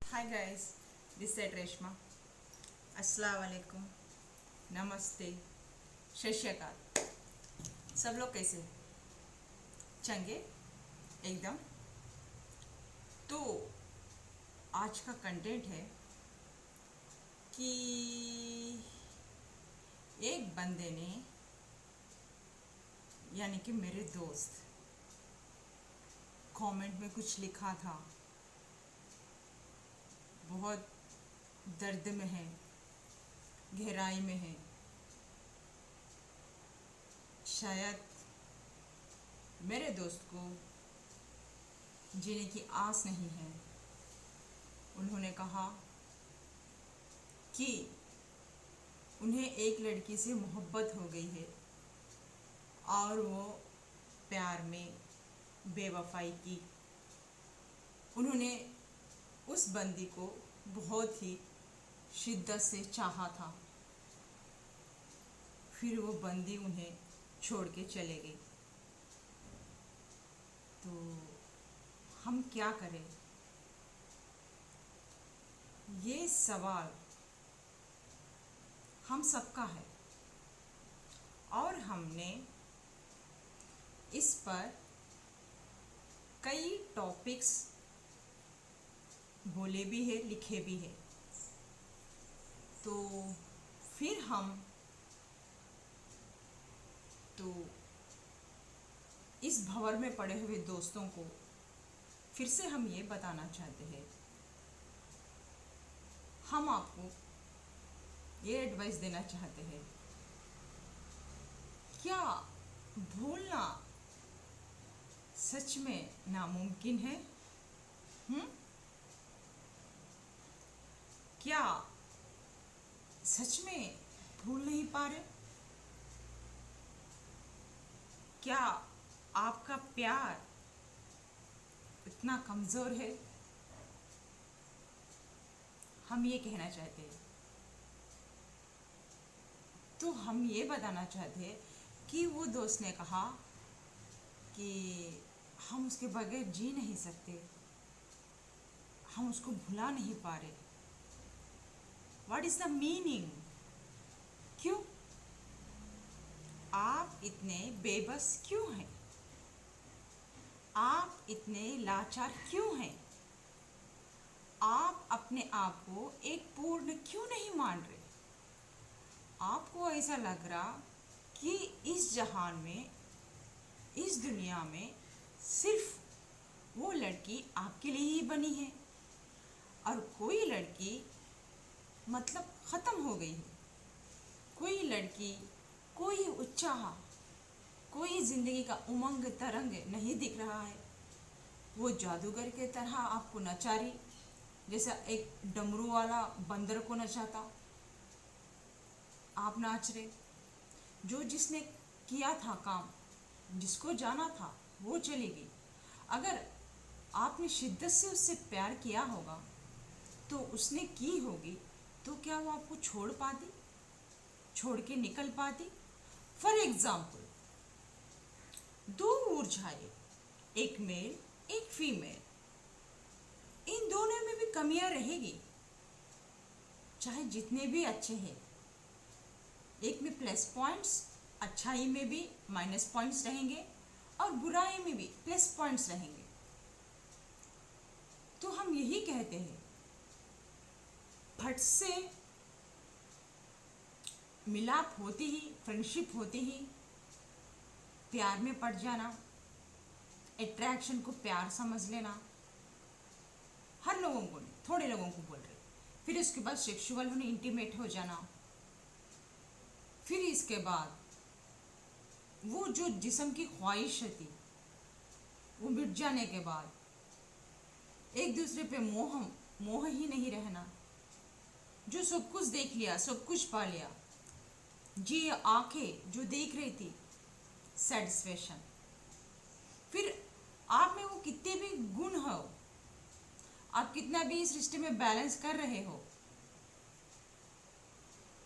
Hi guys, this side Reshma. अस्सलाम वालेकुम, नमस्ते, सत श्री अकाल। सब लोग कैसे हैं? चंगे एकदम। तो आज का कंटेंट है कि एक बंदे ने, यानी कि मेरे दोस्त, कमेंट में कुछ लिखा था। बहुत दर्द में है, गहराई में है। शायद मेरे दोस्त को जीने की आस नहीं है। उन्होंने कहा कि उन्हें एक लड़की से मोहब्बत हो गई है और वो प्यार में बेवफाई की। उन्होंने उस बंदी को बहुत ही शिद्दत से चाहा था, फिर वो बंदी उन्हें छोड़ के चले गई। तो हम क्या करें? ये सवाल हम सबका है और हमने इस पर कई टॉपिक्स बोले भी है, लिखे भी है। तो फिर हम तो इस भंवर में पड़े हुए दोस्तों को फिर से हम ये बताना चाहते हैं, हम आपको ये एडवाइस देना चाहते हैं, क्या भूलना सच में नामुमकिन है? हम्म? क्या सच में भूल नहीं पा रहे? क्या आपका प्यार इतना कमज़ोर है? हम ये कहना चाहते हैं। तो हम ये बताना चाहते हैं कि वो दोस्त ने कहा कि हम उसके बगैर जी नहीं सकते, हम उसको भुला नहीं पा रहे। What is the meaning? क्यों आप इतने बेबस क्यों हैं? आप इतने लाचार क्यों हैं? आप अपने आप को एक पूर्ण क्यों नहीं मान रहे? आपको ऐसा लग रहा कि इस जहान में, इस दुनिया में सिर्फ वो लड़की आपके लिए ही बनी है और कोई लड़की मतलब ख़त्म हो गई है। कोई लड़की, कोई उत्साह, कोई ज़िंदगी का उमंग तरंग नहीं दिख रहा है। वो जादूगर के तरह आपको नचा रही, जैसा एक डमरू वाला बंदर को नचाता आप नाच रहे। जो जिसने किया था काम, जिसको जाना था, वो चली गई। अगर आपने शिद्दत से उससे प्यार किया होगा तो उसने की होगी, तो क्या वो आपको छोड़ पाती, छोड़ के निकल पाती? फॉर एग्जाम्पल, दो मुरझाए, एक मेल एक फीमेल, इन दोनों में भी कमियां रहेगी। चाहे जितने भी अच्छे हैं, एक में प्लस पॉइंट्स, अच्छाई में भी माइनस पॉइंट्स रहेंगे और बुराई में भी प्लस पॉइंट्स रहेंगे। तो हम यही कहते हैं, फट से मिलाप होती ही, फ्रेंडशिप होती ही प्यार में पड़ जाना, अट्रैक्शन को प्यार समझ लेना। हर लोगों को नहीं, थोड़े लोगों को बोल रहे। फिर इसके बाद सेक्सुअल होने, इंटीमेट हो जाना। फिर इसके बाद वो जो जिस्म की ख्वाहिश थी, वो मिट जाने के बाद एक दूसरे पे मोह ही नहीं रहना। जो सब कुछ देख लिया, सब कुछ पा लिया, जी आंखें जो देख रही थी, सेटिस्फेक्शन। फिर आप में वो कितने भी गुण हो, आप कितना भी इस रिश्ते में बैलेंस कर रहे हो,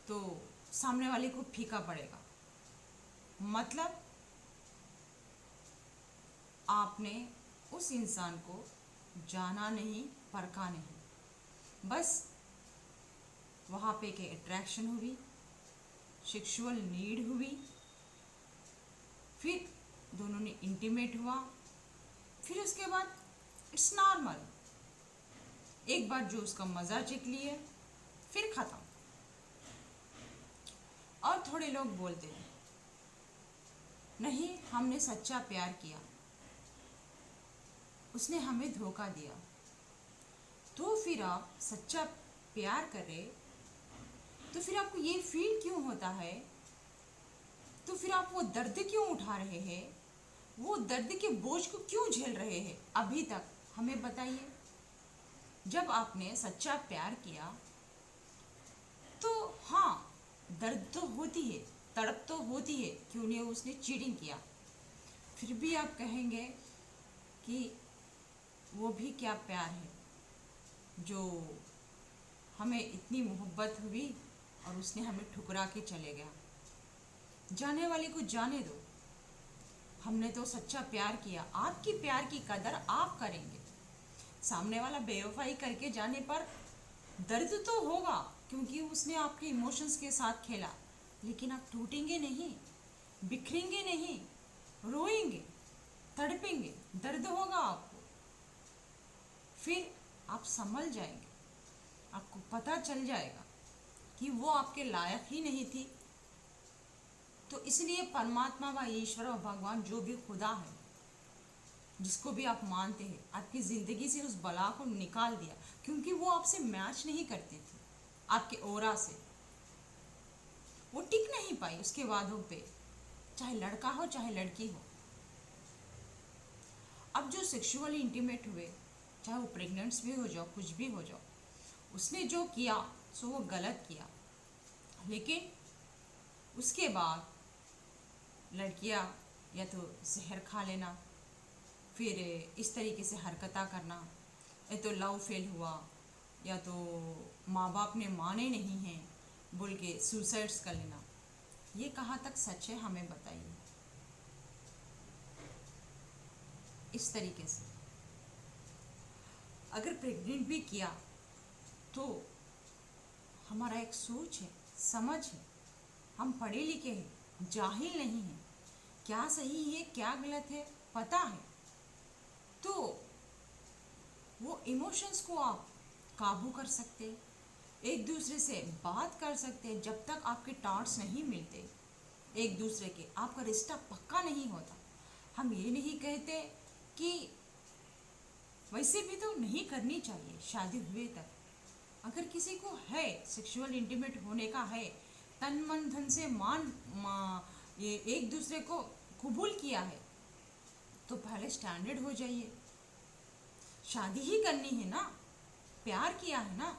तो सामने वाले को फीका पड़ेगा। मतलब आपने उस इंसान को जाना नहीं, परखा नहीं। बस वहाँ पे के अट्रैक्शन हुई, सेक्सुअल नीड हुई, फिर दोनों ने इंटीमेट हुआ, फिर उसके बाद इट्स नॉर्मल, एक बार जो उसका मज़ा चख लिए फिर ख़त्म। और थोड़े लोग बोलते हैं नहीं, हमने सच्चा प्यार किया, उसने हमें धोखा दिया। तो फिर आप सच्चा प्यार करें तो फिर आपको ये फील क्यों होता है, तो फिर आप वो दर्द क्यों उठा रहे हैं, वो दर्द के बोझ को क्यों झेल रहे हैं अभी तक, हमें बताइए। जब आपने सच्चा प्यार किया तो हाँ, दर्द तो होती है, तड़प तो होती है, क्यों नहीं उसने चीटिंग किया, फिर भी आप कहेंगे कि वो भी क्या प्यार है जो हमें इतनी मोहब्बत हुई और उसने हमें ठुकरा के चले गया। जाने वाले को जाने दो, हमने तो सच्चा प्यार किया। आपकी प्यार की कदर आप करेंगे, सामने वाला बेवफाई करके जाने पर दर्द तो होगा क्योंकि उसने आपके इमोशंस के साथ खेला, लेकिन आप टूटेंगे नहीं, बिखरेंगे नहीं, रोएंगे, तड़पेंगे, दर्द होगा आपको, फिर आप संभल जाएंगे, आपको पता चल जाएगा कि वो आपके लायक ही नहीं थी। तो इसलिए परमात्मा व ईश्वर व भगवान जो भी खुदा है, जिसको भी आप मानते हैं, आपकी ज़िंदगी से उस बला को निकाल दिया क्योंकि वो आपसे मैच नहीं करती थी, आपके ओरा से वो टिक नहीं पाई उसके वादों पे, चाहे लड़का हो चाहे लड़की हो। अब जो सेक्सुअली इंटीमेट हुए, चाहे वो प्रेग्नेंट्स भी हो जाओ, कुछ भी हो जाओ, उसने जो किया सो वो गलत किया, लेकिन उसके बाद लड़कियां या तो जहर खा लेना, फिर इस तरीके से हरकता करना, या तो लव फेल हुआ, या तो माँ बाप ने माने नहीं हैं बोल के सुसाइड्स कर लेना। ये कहाँ तक सच है हमें बताइए। इस तरीके से अगर प्रेग्नेंट भी किया तो हमारा एक सोच है, समझ है, हम पढ़े लिखे हैं, जाहिल नहीं हैं, क्या सही है क्या गलत है पता है। तो वो इमोशंस को आप काबू कर सकते, एक दूसरे से बात कर सकते, जब तक आपके टॉट्स नहीं मिलते एक दूसरे के, आपका रिश्ता पक्का नहीं होता। हम ये नहीं कहते कि वैसे भी तो नहीं करनी चाहिए शादी हुए तक। अगर किसी को है सेक्सुअल इंटीमेट होने का है, तन मन धन से ये एक दूसरे को कबूल किया है, तो पहले स्टैंडर्ड हो जाइए। शादी ही करनी है ना, प्यार किया है ना,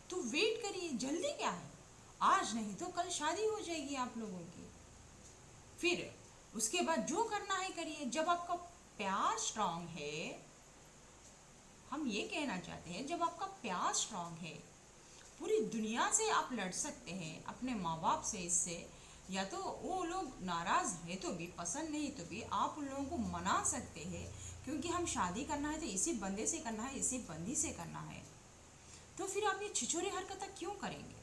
तो वेट करिए, जल्दी क्या है, आज नहीं तो कल शादी हो जाएगी आप लोगों की। फिर उसके बाद जो करना है करिए। जब आपका प्यार स्ट्रांग है, हम ये कहना चाहते हैं, जब आपका प्यार स्ट्रांग है, पूरी दुनिया से आप लड़ सकते हैं, अपने माँ बाप से, इससे या तो वो लोग नाराज़ है तो भी, पसंद नहीं तो भी आप उन लोगों को मना सकते हैं, क्योंकि हम शादी करना है तो इसी बंदे से करना है, इसी बंदी से करना है। तो फिर आप ये छिछोरी हरकतें क्यों करेंगे,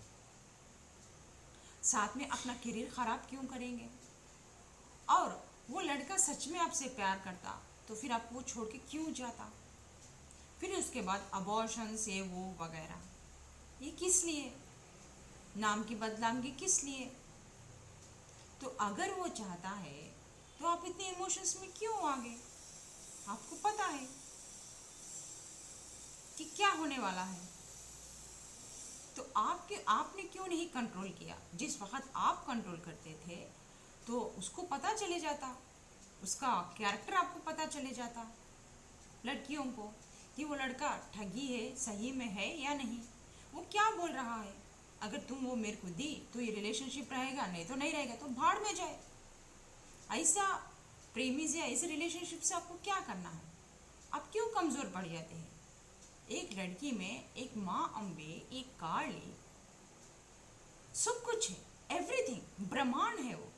साथ में अपना करियर ख़राब क्यों करेंगे। और वो लड़का सच में आपसे प्यार करता तो फिर आपको वो छोड़ के क्यों जाता। फिर उसके बाद अबॉर्शन से वो वगैरह, ये किस लिए, नाम की बदनामी किस लिए। तो अगर वो चाहता है तो आप इतने इमोशंस में क्यों आ गए, आपको पता है कि क्या होने वाला है, तो आपने क्यों नहीं कंट्रोल किया। जिस वक्त आप कंट्रोल करते थे तो उसको पता चले जाता, उसका कैरेक्टर आपको पता चले जाता, लड़कियों को, कि वो लड़का ठगी है, सही में है या नहीं, वो क्या बोल रहा है। अगर तुम वो मेरे को दी तो ये रिलेशनशिप रहेगा, नहीं तो नहीं रहेगा, तो भाड़ में जाए। ऐसा प्रेमी से, ऐसे रिलेशनशिप से आपको क्या करना है, आप क्यों कमज़ोर पड़ जाते हैं। एक लड़की में एक माँ अम्बे, एक काली, सब कुछ है, एवरीथिंग, ब्रह्मांड है वो।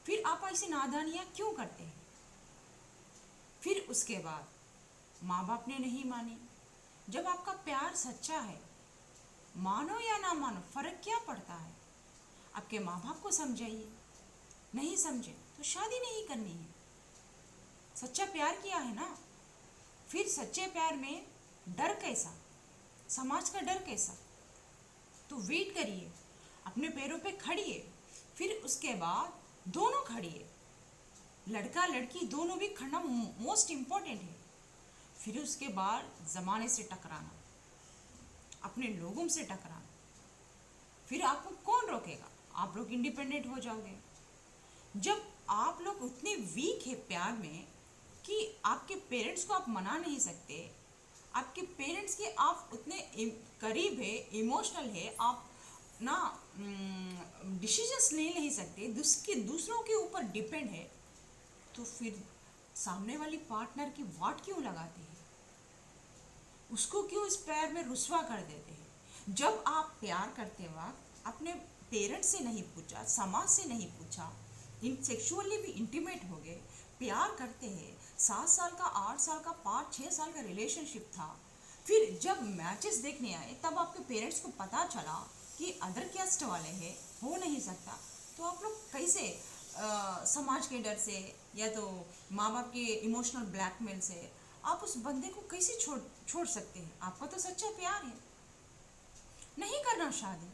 फिर आप ऐसी नादानियाँ क्यों करते हैं। फिर उसके बाद माँ बाप ने नहीं मानी, जब आपका प्यार सच्चा है, मानो या ना मानो फर्क क्या पड़ता है। आपके माँ बाप को समझाइए, नहीं समझे तो शादी नहीं करनी है। सच्चा प्यार किया है ना, फिर सच्चे प्यार में डर कैसा, समाज का डर कैसा। तो वेट करिए, अपने पैरों पे खड़िए, फिर उसके बाद दोनों खड़िए। लड़का लड़की दोनों भी खड़ना मोस्ट इम्पोर्टेंट है। फिर उसके बाद ज़माने से टकराना, अपने लोगों से टकराना, फिर आपको कौन रोकेगा, आप लोग इंडिपेंडेंट हो जाओगे। जब आप लोग उतने वीक है प्यार में कि आपके पेरेंट्स को आप मना नहीं सकते, आपके पेरेंट्स के आप उतने करीब है, इमोशनल है, आप ना डिसीजंस ले नहीं सकते, दूसरों के ऊपर डिपेंड है, तो फिर सामने वाली पार्टनर की वाट क्यों लगाते हैं, उसको क्यों इस प्यार में रुसवा कर देते हैं। जब आप प्यार करते वक्त अपने पेरेंट्स से नहीं पूछा, समाज से नहीं पूछा, सेक्सुअली भी इंटीमेट हो गए, प्यार करते हैं, 7 साल का, 8 साल का, 5-6 साल का रिलेशनशिप था, फिर जब मैचेस देखने आए तब आपके पेरेंट्स को पता चला कि अदर कास्ट वाले हैं, हो नहीं सकता, तो आप लोग कैसे समाज के डर से या तो माँ बाप के इमोशनल ब्लैकमेल से आप उस बंदे को कैसे छोड़ सकते हैं। आपका तो सच्चा प्यार है, नहीं करना शादी,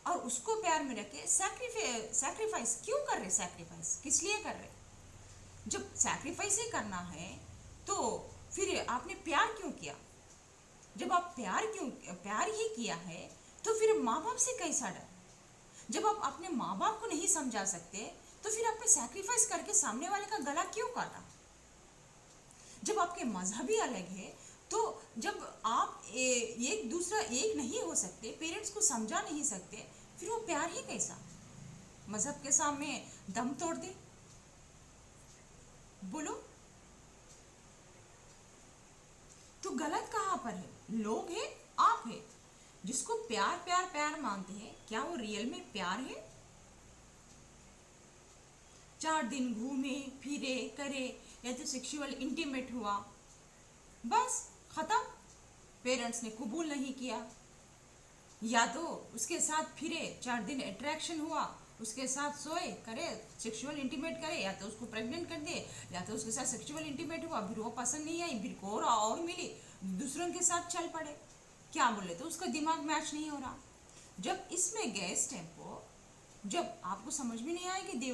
और उसको प्यार में रखे सैक्रिफाइस क्यों कर रहे, सैक्रिफाइस किस लिए कर रहे। जब सैक्रिफाइस ही करना है तो फिर आपने प्यार क्यों किया। जब आप प्यार ही किया है तो फिर माँ बाप से कैसा डर। जब आप अपने माँ बाप को नहीं समझा सकते तो फिर आपने सैक्रिफाइस करके सामने वाले का गला क्यों काटा। जब आपके मजहब ही अलग है, तो जब आप एक दूसरा एक नहीं हो सकते, पेरेंट्स को समझा नहीं सकते, फिर वो प्यार ही कैसा। मजहब के सामने दम तोड़ दे, बोलो तो गलत कहाँ पर है। लोग हैं, आप है, जिसको प्यार प्यार प्यार मानते हैं, क्या वो रियल में प्यार है। 4 दिन घूमे फिरे करे या तो सेक्सुअल इंटीमेट हुआ, बस खत्म, पेरेंट्स ने कबूल नहीं किया, या तो उसके साथ फिरे, 4 दिन अट्रैक्शन हुआ, उसके साथ सोए करे, सेक्सुअल इंटीमेट करे, या तो उसको प्रेग्नेंट कर दे, या तो उसके साथ सेक्सुअल इंटीमेट हुआ, फिर वो पसंद नहीं आई, फिर को और मिली, दूसरों के साथ चल पड़े। क्या बोले तो उसका दिमाग मैच नहीं हो रहा। जब इसमें गए टेम्पो, जब आपको समझ में नहीं आया कि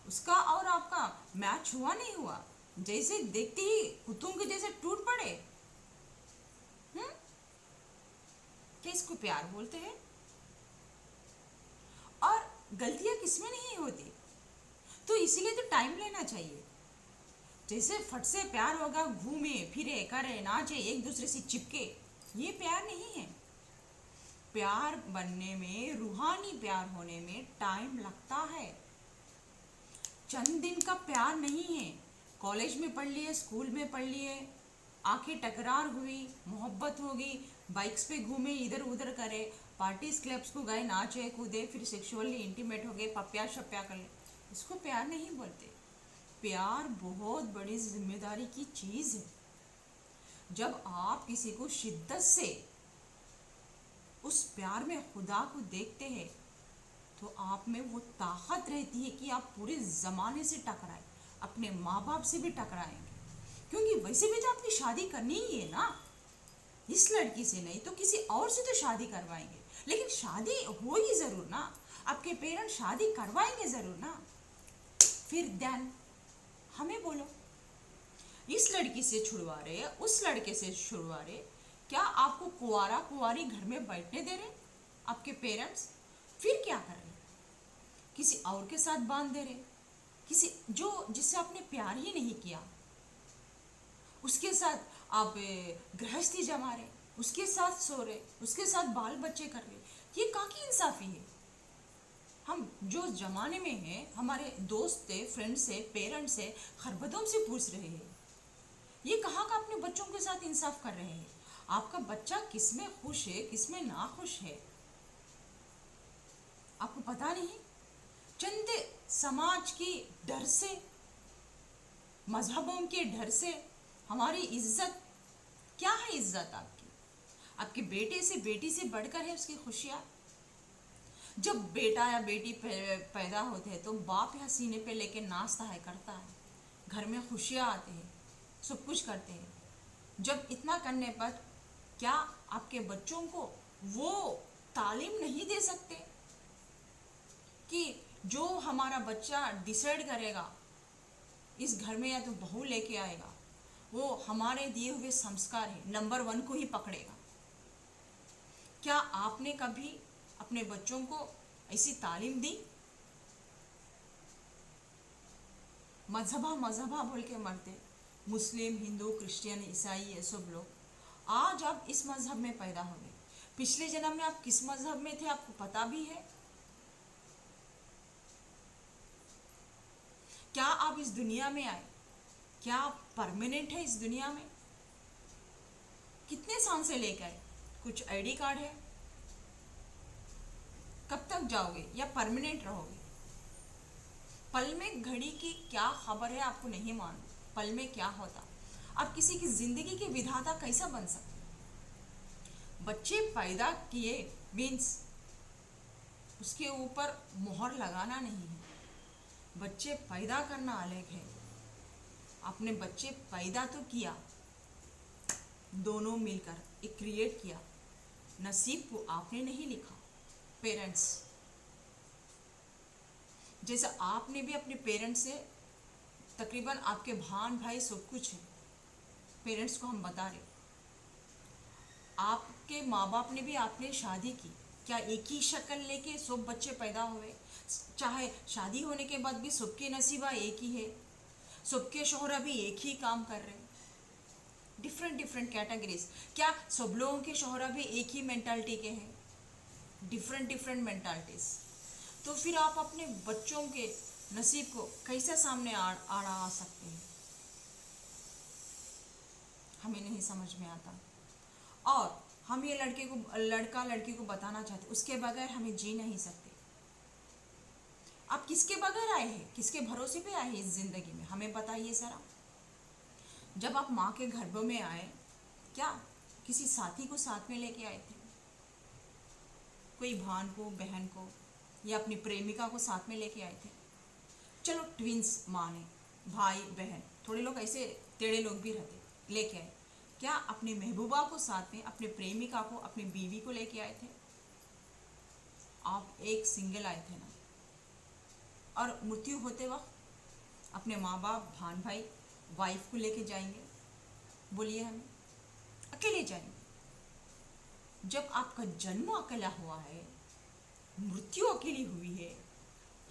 उसका और आपका मैच हुआ नहीं हुआ, जैसे देखते ही कुत्तों के जैसे टूट पड़े, क्या इसको प्यार बोलते हैं। और गलतियां किसमें नहीं होती, तो इसीलिए तो टाइम लेना चाहिए। जैसे फट से प्यार होगा, घूमे फिरे करे नाचे एक दूसरे से चिपके, ये प्यार नहीं है। प्यार बनने में, रूहानी प्यार होने में टाइम लगता है, चंद दिन का प्यार नहीं है। कॉलेज में पढ़ लिए, स्कूल में पढ़ लिए, आंखें टकरार हुई, मोहब्बत होगी, बाइक्स पे घूमे, इधर उधर करे, पार्टीज क्लब्स को गए, नाचे कूदे, फिर सेक्सुअली इंटीमेट हो गए, पप्या शप्या कर ले, इसको प्यार नहीं बोलते। प्यार बहुत बड़ी जिम्मेदारी की चीज़ है। जब आप किसी को शिद्दत से उस प्यार में खुदा को देखते हैं तो आप में वो ताकत रहती है कि आप पूरे ज़माने से टकराए, अपने माँ बाप से भी टकराएंगे, क्योंकि वैसे भी तो आपकी शादी करनी ही है ना। इस लड़की से नहीं तो किसी और से तो शादी करवाएंगे, लेकिन शादी होगी ज़रूर ना, आपके पेरेंट्स शादी करवाएंगे ज़रूर ना। फिर देन हमें बोलो, इस लड़की से छुड़वा रहे, उस लड़के से छुड़वा रहे, क्या आपको कुंवारा कुंवारी घर में बैठने दे रहे आपके पेरेंट्स। फिर क्या कर रहे, किसी और के साथ बांध दे रहे, किसी जिससे आपने प्यार ही नहीं किया, उसके साथ आप गृहस्थी जमा रहे, उसके साथ सो रहे, उसके साथ बाल बच्चे कर रहे, ये कहाँ की इंसाफी है। हम जो जमाने में हैं, हमारे दोस्त से, फ्रेंड से, पेरेंट्स से, खरबतों से पूछ रहे हैं, ये कहाँ का अपने बच्चों के साथ इंसाफ कर रहे हैं। आपका बच्चा किसमें खुश है, किसमें ना खुश है, आपको पता नहीं। चंद समाज की डर से, मजहबों के डर से, हमारी इज्जत क्या है इज्जत आपकी? आपके बेटे से बेटी से बढ़कर है उसकी खुशियाँ। जब बेटा या बेटी पैदा होते हैं तो बाप या सीने पे लेके नाचता है, करता है, घर में खुशियाँ आती है, सब कुछ करते हैं। जब इतना करने पर क्या आपके बच्चों को वो तालीम नहीं दे सकते कि जो हमारा बच्चा डिसाइड करेगा इस घर में या तो बहू लेके आएगा, वो हमारे दिए हुए संस्कार है नंबर 1 को ही पकड़ेगा? क्या आपने कभी अपने बच्चों को ऐसी तालीम दी? मजहबा मजहबा बोल के मरते, मुस्लिम, हिंदू, क्रिश्चियन, ईसाई, ये सब लोग। आज आप इस मजहब में पैदा हो गए, पिछले जन्म में आप किस मजहब में थे आपको पता भी है? क्या आप इस दुनिया में आए? क्या आप परमानेंट है इस दुनिया में? कितने साल से लेकर आए? कुछ आईडी कार्ड है? कब तक जाओगे या परमानेंट रहोगे? पल में घड़ी की क्या खबर है आपको नहीं मालूम, पल में क्या होता। आप किसी की जिंदगी के विधाता कैसा बन सकते? बच्चे पैदा किए मीन्स उसके ऊपर मोहर लगाना नहीं है। बच्चे पैदा करना अलग है। आपने बच्चे पैदा तो किया, दोनों मिलकर एक क्रिएट किया, नसीब को आपने नहीं लिखा। पेरेंट्स जैसा आपने भी अपने पेरेंट्स से तकरीबन आपके भान भाई सब कुछ है, पेरेंट्स को हम बता रहे, आपके माँ बाप ने भी आपने शादी की, क्या एक ही शक्ल लेके सब बच्चे पैदा हुए? चाहे शादी होने के बाद भी सबके नसीबा एक ही है, सबके शोहरा भी एक ही काम कर रहे हैं, डिफरेंट डिफरेंट कैटेगरीज। क्या सब लोगों के शोहरा भी एक ही मेंटालिटी के हैं? Different different mentalities. तो फिर आप अपने बच्चों के नसीब को कैसे सामने आड़ा आ सकते हैं? हमें नहीं समझ में आता। और हम ये लड़का लड़की को बताना चाहते, उसके बगैर हमें जी नहीं सकते। आप किसके बगैर आए हैं, किसके भरोसे पे आए हैं इस जिंदगी में, हमें बताइए जरा। जब आप माँ के गर्भ में आए, क्या किसी साथी को साथ में लेके आए थे? कोई भान को, बहन को या अपनी प्रेमिका को साथ में लेके आए थे? चलो ट्विंस माने, भाई बहन, थोड़े लोग ऐसे टेढ़े लोग भी रहते, लेके आए। क्या अपने महबूबा को साथ में, अपने प्रेमिका को, अपनी बीवी को लेके आए थे? आप एक सिंगल आए थे ना। और मृत्यु होते वक्त अपने माँ बाप, भान भाई, वाइफ को लेके जाएंगे? बोलिए, हमें अकेले जाएंगे। जब आपका जन्म अकेला हुआ है, मृत्यु अकेली हुई है,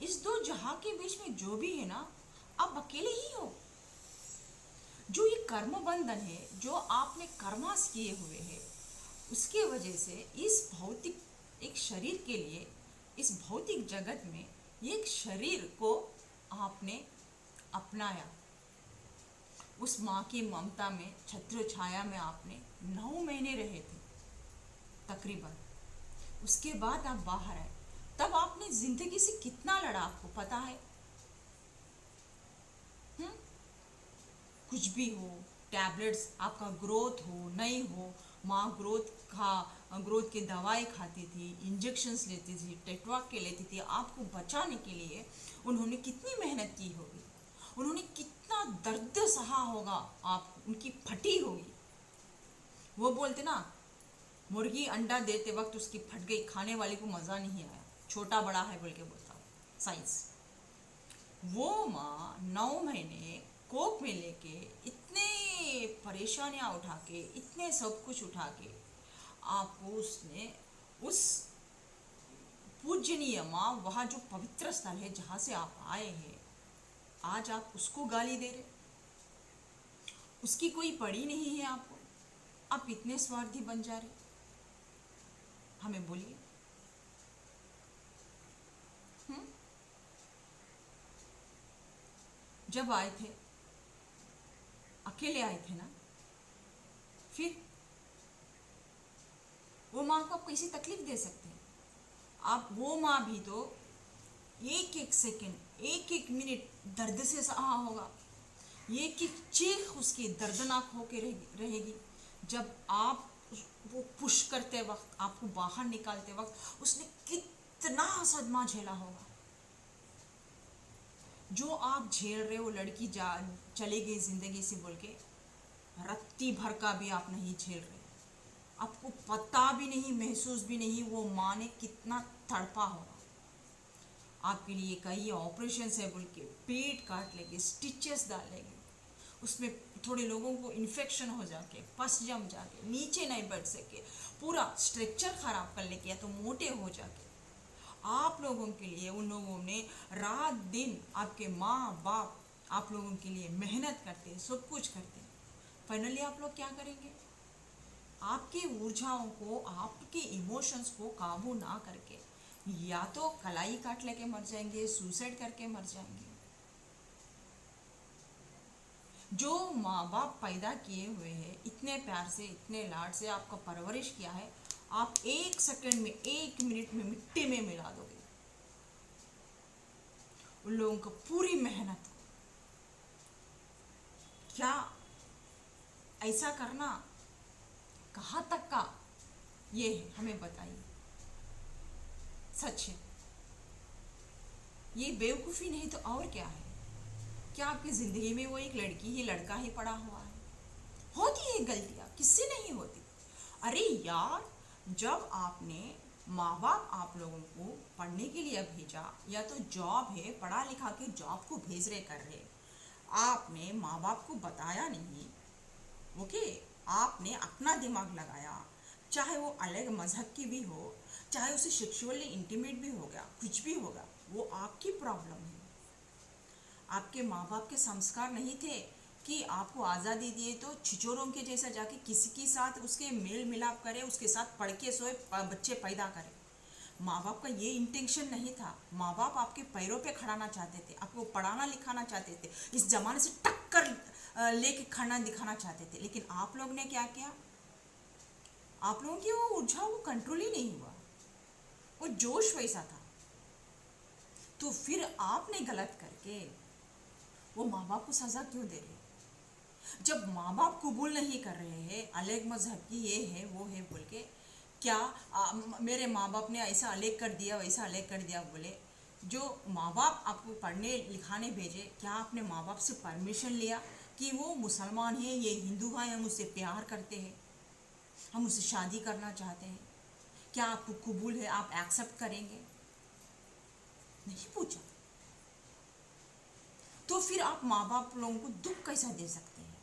इस दो जहां के बीच में जो भी है ना, आप अकेले ही हो। जो ये कर्म बंधन है, जो आपने कर्मास किए हुए हैं, उसके वजह से इस भौतिक एक शरीर के लिए, इस भौतिक जगत में एक शरीर को आपने अपनाया। उस माँ की ममता में, छत्र छाया में आपने 9 महीने रहे थे तकरीबन। उसके बाद आप बाहर आए, तब आपने जिंदगी से कितना लड़ा आपको पता है? कुछ भी हो, टैबलेट्स, आपका ग्रोथ हो नहीं हो, माँ ग्रोथ की दवाई खाती थी, इंजेक्शंस लेती थी, टेट्वाक के लेती थी, आपको बचाने के लिए उन्होंने कितनी मेहनत की होगी, उन्होंने कितना दर्द सहा होगा, आप उनकी फटी होगी। वो बोलते ना, मुर्गी अंडा देते वक्त उसकी फट गई, खाने वाले को मज़ा नहीं आया, छोटा बड़ा है बोल के बोलता हूँ साइंस। वो माँ 9 महीने कोख में लेके, इतने परेशानियाँ उठा के, इतने सब कुछ उठा के आपको उसने, उस पूजनीय माँ, वहाँ जो पवित्र स्थल है जहाँ से आप आए हैं, आज आप उसको गाली दे रहे, उसकी कोई पड़ी नहीं है आपको, आप इतने स्वार्थी बन जा रहे। हमें बोलिए। जब आए थे अकेले आए थे ना, फिर वो माँ को आप कैसी तकलीफ दे सकते हैं? आप वो माँ भी तो एक एक सेकंड, एक एक मिनट दर्द से सहा होगा, एक एक चीख उसकी दर्दनाक होके रहेगी। जब आप वो पुश करते वक्त, आपको बाहर निकालते वक्त उसने कितना सदमा झेला होगा। जो आप झेल रहे हो, लड़की जा चले गई जिंदगी से बोल के, रत्ती भर का भी आप नहीं झेल रहे। आपको पता भी नहीं, महसूस भी नहीं वो माँ ने कितना तड़पा होगा। आपके लिए कई ऑपरेशन है बोल के पेट काट लेंगे, स्टिचेस डालेंगे, उसमें थोड़े लोगों को इन्फेक्शन हो जाके पस जम जाके नीचे नहीं बैठ सके, पूरा स्ट्रक्चर खराब कर लेके, या तो मोटे हो जाके। आप लोगों के लिए उन लोगों ने रात दिन, आपके माँ बाप आप लोगों के लिए मेहनत करते हैं, सब कुछ करते हैं। फाइनली आप लोग क्या करेंगे? आपकी ऊर्जाओं को, आपके इमोशंस को काबू ना करके या तो कलाई काट लेके मर जाएंगे, सुसाइड करके मर जाएंगे। जो माँ बाप पैदा किए हुए हैं, इतने प्यार से, इतने लाड से आपका परवरिश किया है, आप 1 सेकंड में, 1 मिनट में मिट्टी में मिला दोगे उन लोगों को पूरी मेहनत को। क्या ऐसा करना कहाँ तक का ये है, हमें बताइए। सच है, ये बेवकूफ़ी नहीं तो और क्या है? क्या आपकी ज़िंदगी में वो एक लड़की ही लड़का ही पड़ा हुआ है? होती है गलतियाँ, किससे नहीं होती। अरे यार, जब आपने माँ बाप आप लोगों को पढ़ने के लिए भेजा, या तो जॉब है, पढ़ा लिखा के जॉब को भेज रहे कर रहे, आपने माँ बाप को बताया नहीं। ओके, आपने अपना दिमाग लगाया, चाहे वो अलग मजहब की भी हो, चाहे उसे सेक्सुअली इंटीमेट भी हो गया, कुछ भी होगा, वो आपकी प्रॉब्लम है। आपके माँ बाप के संस्कार नहीं थे कि आपको आज़ादी दिए तो छिचोरों के जैसा जाके किसी के साथ उसके मेल मिलाप करे, उसके साथ पढ़ के सोए, बच्चे पैदा करे। माँ बाप का ये इंटेंशन नहीं था। माँ बाप आपके पैरों पे खड़ाना चाहते थे, आपको पढ़ाना लिखाना चाहते थे, इस जमाने से टक्कर लेके खड़ा दिखाना चाहते थे। लेकिन आप लोग ने क्या किया? आप लोगों की वो ऊर्जा, वो कंट्रोल ही नहीं हुआ, वो जोश वैसा था। तो फिर आपने गलत करके वो माँ बाप को सजा क्यों दे रहे? जब माँ बाप कबूल नहीं कर रहे हैं, अलग मजहब की ये है वो है बोल के, क्या मेरे माँ बाप ने ऐसा अलग कर दिया, वैसा अलग कर दिया बोले, जो माँ बाप आपको पढ़ने लिखाने भेजे, क्या आपने माँ बाप से परमिशन लिया कि वो मुसलमान हैं, ये हिंदू हैं, हम उससे प्यार करते हैं, हम उससे शादी करना चाहते हैं, क्या आपको कबूल है, आप एक्सेप्ट करेंगे? नहीं पूछा। तो फिर आप माँ बाप लोगों को दुख कैसा दे सकते हैं?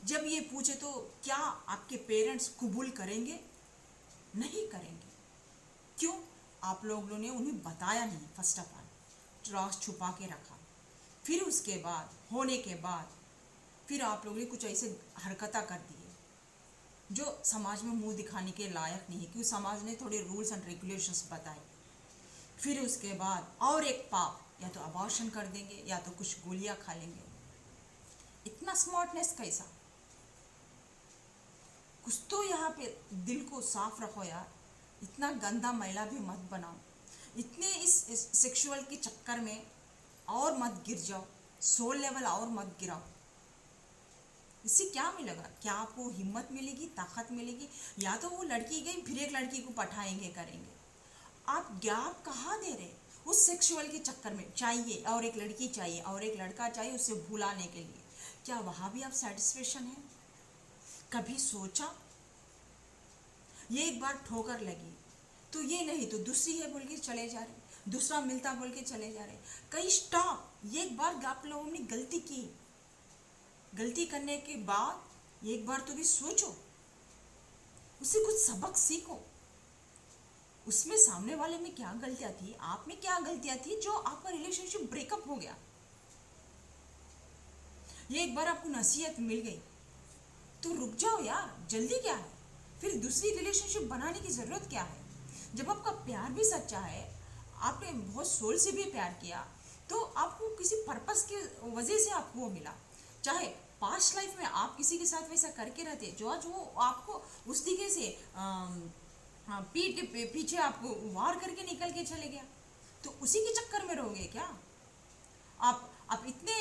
जब ये पूछे तो क्या आपके पेरेंट्स कबूल करेंगे? नहीं करेंगे। क्यों? आप लोगों ने उन्हें बताया नहीं। फर्स्ट ऑफ ऑल राज छुपा के रखा। फिर उसके बाद, होने के बाद, फिर आप लोगों ने कुछ ऐसे हरकतें कर दिए जो समाज में मुंह दिखाने के लायक नहीं, क्यों? समाज ने थोड़े रूल्स एंड रेगुलेशंस बताए। फिर उसके बाद और एक पाप, या तो अबॉर्शन कर देंगे या तो कुछ गोलियां खा लेंगे। इतना स्मार्टनेस कैसा? कुछ तो यहाँ पे दिल को साफ रखो यार। इतना गंदा मैला भी मत बनाओ, इतने इस सेक्सुअल के चक्कर में और मत गिर जाओ, सोल लेवल और मत गिराओ। इससे क्या मिलेगा? क्या आपको हिम्मत मिलेगी, ताकत मिलेगी? या तो वो लड़की गई फिर एक लड़की को पठाएंगे, करेंगे। आप गैप कहाँ दे रहे? उस सेक्सुअल के चक्कर में चाहिए और एक लड़की चाहिए और एक लड़का चाहिए उसे भुलाने के लिए, क्या वहाँ भी आप सेटिस्फेक्शन है? कभी सोचा? ये एक बार ठोकर लगी तो ये नहीं तो दूसरी है बोल के चले जा रहे, दूसरा मिलता बोल के चले जा रहे। कहीं स्टॉप। ये एक बार आप लोगों ने गलती की, गलती करने के बाद एक बार तो भी सोचो, उससे कुछ सबक सीखो। उसमें सामने वाले में क्या गलतियां थी, आप में क्या गलतियां थी जो आपका रिलेशनशिप ब्रेकअप हो गया। ये एक बार आपको नसीहत मिल गई तो रुक जाओ यार, जल्दी क्या है? फिर दूसरी रिलेशनशिप बनाने की ज़रूरत क्या है? जब आपका प्यार भी सच्चा है, आपने बहुत सोल से भी प्यार किया, तो आपको किसी पर्पस की वजह से आपको वो मिला। चाहे पास्ट लाइफ में आप किसी के साथ वैसा करके रहते जो आज वो आपको उस तरीके से पीठ पीछे आपको वार करके निकल के चले गया, तो उसी के चक्कर में रहोगे क्या? आप आप इतने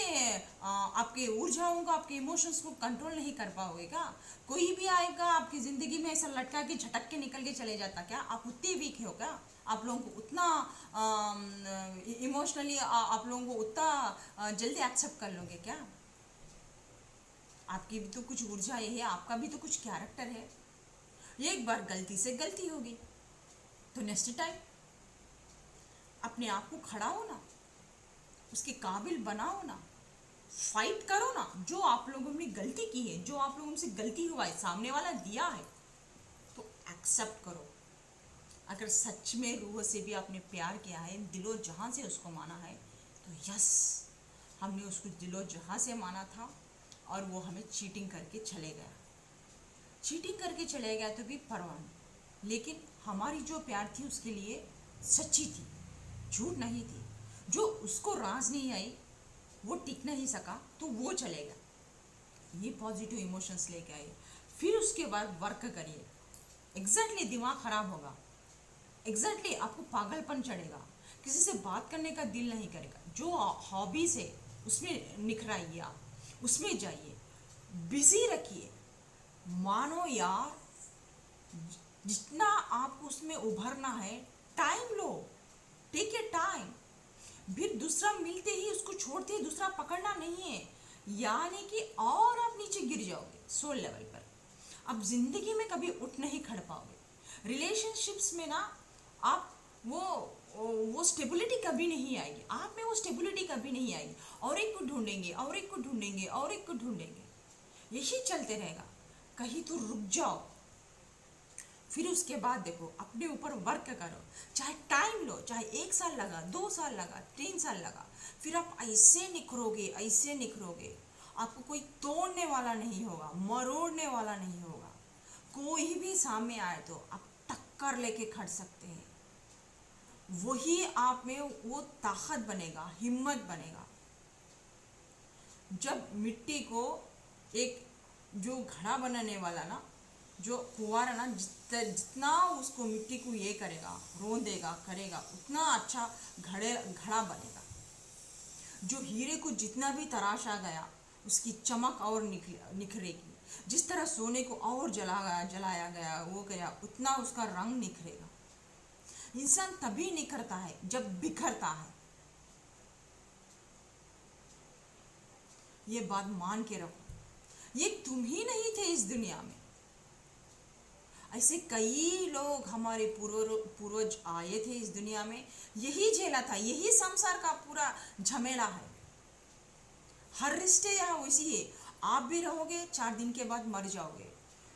आपके ऊर्जाओं को, आपके इमोशंस को कंट्रोल नहीं कर पाओगे क्या? कोई भी आएगा आपकी ज़िंदगी में ऐसा लटका के झटक के निकल के चले जाता क्या? आप उतने वीक हो क्या? आप लोगों को उतना इमोशनली आप लोगों को उतना जल्दी एक्सेप्ट कर लोगे क्या? आपकी भी तो कुछ ऊर्जा है, आपका भी तो कुछ कैरेक्टर है। एक बार गलती से गलती होगी तो नेक्स्ट टाइम अपने आप को खड़ा हो ना, उसके काबिल बनाओ ना, फाइट करो ना। जो आप लोगों ने गलती की है, जो आप लोगों से गलती हुआ है, सामने वाला दिया है तो एक्सेप्ट करो। अगर सच में रूह से भी आपने प्यार किया है, दिलो जहां से उसको माना है, तो यस, हमने उसको दिलो जहां से माना था और वो हमें चीटिंग करके चले गया। चीटिंग करके चले गया तो भी परवाह नहीं, लेकिन हमारी जो प्यार थी उसके लिए सच्ची थी, झूठ नहीं थी। जो उसको राज नहीं आई, वो टिक नहीं सका, तो वो चलेगा। ये पॉजिटिव इमोशंस लेके आए, फिर उसके बाद वर्क करिए। एग्जैक्टली दिमाग खराब होगा, एग्जैक्टली आपको पागलपन चढ़ेगा, किसी से बात करने का दिल नहीं करेगा। जो हॉबीज है उसमें निखराइए, आप उसमें जाइए, बिजी रखिए। मानो यार, जितना आपको उसमें उभरना है, टाइम लो, टेक ए टाइम। फिर दूसरा मिलते ही उसको छोड़ते ही दूसरा पकड़ना नहीं है, यानी कि और आप नीचे गिर जाओगे सोल लेवल पर। अब जिंदगी में कभी उठ नहीं खड़ पाओगे। रिलेशनशिप्स में ना आप वो स्टेबिलिटी कभी नहीं आएगी, आप में वो स्टेबिलिटी कभी नहीं आएगी। और एक को ढूंढेंगे, और एक को ढूंढेंगे, और एक को ढूंढेंगे, यही चलते रहेगा। कहीं तो रुक जाओ, फिर उसके बाद देखो, अपने ऊपर वर्क करो। चाहे टाइम लो, चाहे 1 साल लगा, 2 साल लगा, 3 साल लगा, फिर आप ऐसे निखरोगे, ऐसे निखरोगे, आपको कोई तोड़ने वाला नहीं होगा, मरोड़ने वाला नहीं होगा। कोई भी सामने आए तो आप टक्कर लेके खड़ सकते हैं। वही आप में वो ताकत बनेगा, हिम्मत बनेगा। जब मिट्टी को एक जो घड़ा बनाने वाला ना, जो कुंवारा ना, जितना उसको मिट्टी को ये करेगा, रोंदेगा, करेगा, उतना अच्छा घड़ा बनेगा। जो हीरे को जितना भी तराशा गया, उसकी चमक और निखरेगी। जिस तरह सोने को और जलाया गया, वो गया, उतना उसका रंग निखरेगा। इंसान तभी निखरता है जब बिखरता है। ये बात मान के रखो। ये तुम ही नहीं थे इस दुनिया में, ऐसे कई लोग हमारे पूर्वज आए थे इस दुनिया में, यही झेला था। यही संसार का पूरा झमेला है। हर रिश्ते यहाँ वैसी है। आप भी रहोगे, 4 दिन के बाद मर जाओगे।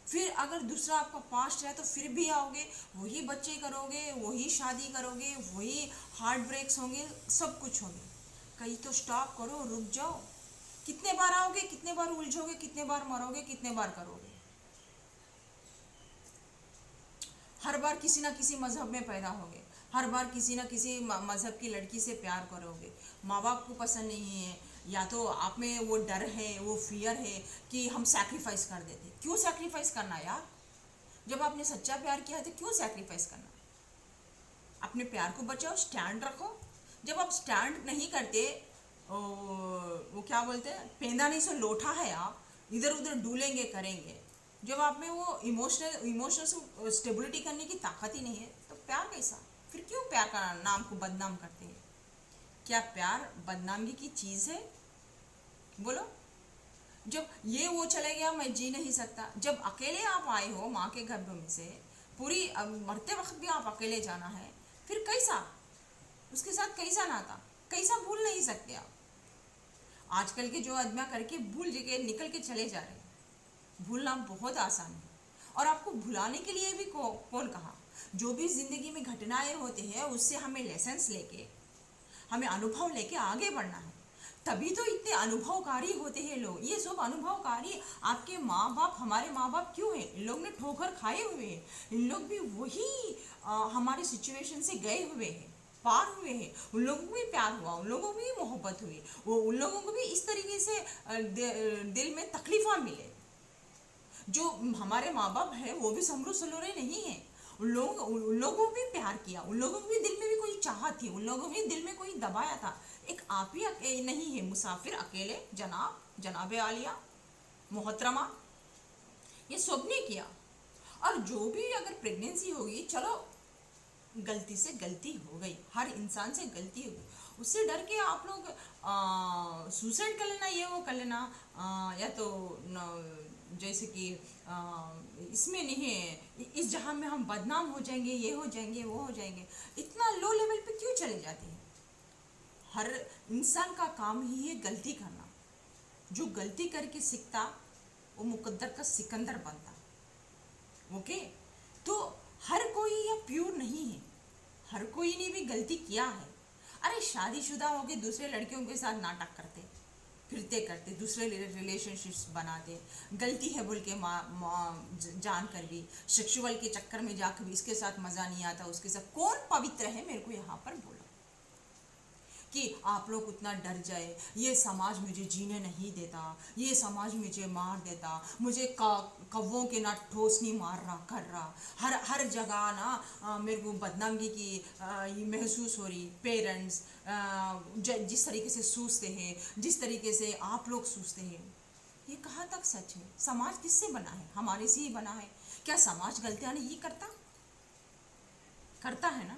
फिर अगर दूसरा आपका पास्ट है तो फिर भी आओगे, वही बच्चे करोगे, वही शादी करोगे, वही हार्ट ब्रेक्स होंगे, सब कुछ होंगे। कहीं तो स्टॉप करो, रुक जाओ। कितने बार आओगे, कितने बार उलझोगे, कितने बार मरोगे, कितने बार करोगे? हर बार किसी ना किसी मजहब में पैदा होगे, हर बार किसी ना किसी मजहब की लड़की से प्यार करोगे। माँ बाप को पसंद नहीं है, या तो आप में वो डर है, वो फियर है कि हम सैक्रिफाइस कर देते। क्यों सैक्रिफाइस करना यार? जब आपने सच्चा प्यार किया है तो क्यों सैक्रिफाइस करना? अपने प्यार को बचाओ, स्टैंड रखो। जब आप स्टैंड नहीं करते, वो क्या बोलते हैं, पेंदानी से लोटा है, आप इधर उधर डूलेंगे, करेंगे। जब आप में वो इमोशनल स्टेबिलिटी करने की ताकत ही नहीं है, तो प्यार कैसा? फिर क्यों प्यार का नाम को बदनाम करते हैं? क्या प्यार बदनामी की चीज़ है? बोलो। जब ये वो चले गया, मैं जी नहीं सकता। जब अकेले आप आए हो माँ के गर्भ में से, पूरी मरते वक्त भी आप अकेले जाना है, फिर कैसा? उसके साथ कैसा नाता, कैसा भूल नहीं सकते आप? आजकल के जो आदमियाँ करके भूल के निकल के चले जा रहे हैं। भूलना बहुत आसान है, और आपको भुलाने के लिए भी कौन कहा? जो भी जिंदगी में घटनाएं होती है, उससे हमें लेसन्स लेके, हमें अनुभव लेके आगे बढ़ना है। तभी तो इतने अनुभवकारी होते हैं लोग। ये सब अनुभवकारी आपके माँ बाप, हमारे माँ बाप क्यों हैं? इन लोग ने ठोकर खाए हुए हैं। इन लोग भी वही हमारे सिचुएशन से गए हुए हैं, पार हुए हैं। उन लोगों को भी प्यार हुआ, उन लोगों को भी मोहब्बत हुई, वो उन लोगों को भी इस तरीके से दिल में तकलीफा मिले। जो हमारे माँ बाप है वो भी समरू सलोरे नहीं है। उन लोगों को भी प्यार किया, उन लोगों के दिल में भी कोई चाहत थी, उन लोगों के दिल में कोई दबाया था। एक आप ही नहीं है मुसाफिर अकेले, जनाबे आलिया मोहतरमा, ये सबने किया। और जो भी अगर प्रेगनेंसी होगी, चलो गलती से गलती हो गई, हर इंसान से गलती हो गई, उससे डर के आप लोग सुसाइड कर लेना, ये वो कर लेना, या तो जैसे कि इसमें नहीं है, इस जहां में हम बदनाम हो जाएंगे, ये हो जाएंगे, वो हो जाएंगे, इतना लो लेवल पे क्यों चले जाते हैं। हर इंसान का काम ही है गलती करना, जो गलती करके सीखता वो मुकद्दर का सिकंदर बनता। ओके, तो हर कोई ये प्योर नहीं है, हर कोई ने भी गलती किया है। अरे शादीशुदा होके दूसरे लड़कियों के साथ नाटक करते फिरते करते, दूसरे रिलेशनशिप्स बनाते, गलती है बोल के जान कर भी, सेक्सुअल के चक्कर में जाकर भी इसके साथ मजा नहीं आता, उसके साथ कौन पवित्र है, मेरे को यहाँ पर बोलो कि आप लोग उतना डर जाए, ये समाज मुझे जीने नहीं देता, ये समाज मुझे मार देता, मुझे कौवों के ना ठोस नहीं मार रहा कर रहा, हर जगह ना मेरे को बदनामी की ये महसूस हो रही। पेरेंट्स जिस तरीके से सोचते हैं, जिस तरीके से आप लोग सोचते हैं, ये कहाँ तक सच है। समाज किससे बना है, हमारे से ही बना है। क्या समाज गलतियाँ नहीं करता है ना।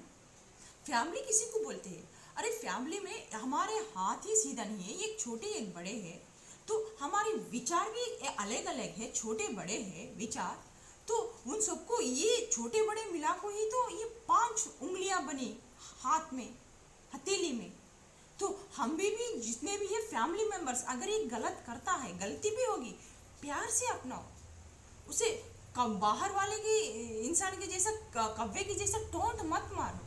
फैमिली किसी को बोलते हैं, अरे फैमिली में हमारे हाथ ही सीधा नहीं है, एक छोटे एक बड़े हैं, तो हमारे विचार भी अलग अलग है, छोटे बड़े हैं विचार, तो उन सबको ये छोटे बड़े मिला को ही तो ये 5 उंगलियां बनी हाथ में, हथेली में। तो हम भी जितने भी है फैमिली मेंबर्स, अगर ये गलत करता है, गलती भी होगी, प्यार से अपनाओ उसे। बाहर वाले की इंसान के जैसा, कव्वे की जैसा टोंट मत मारो।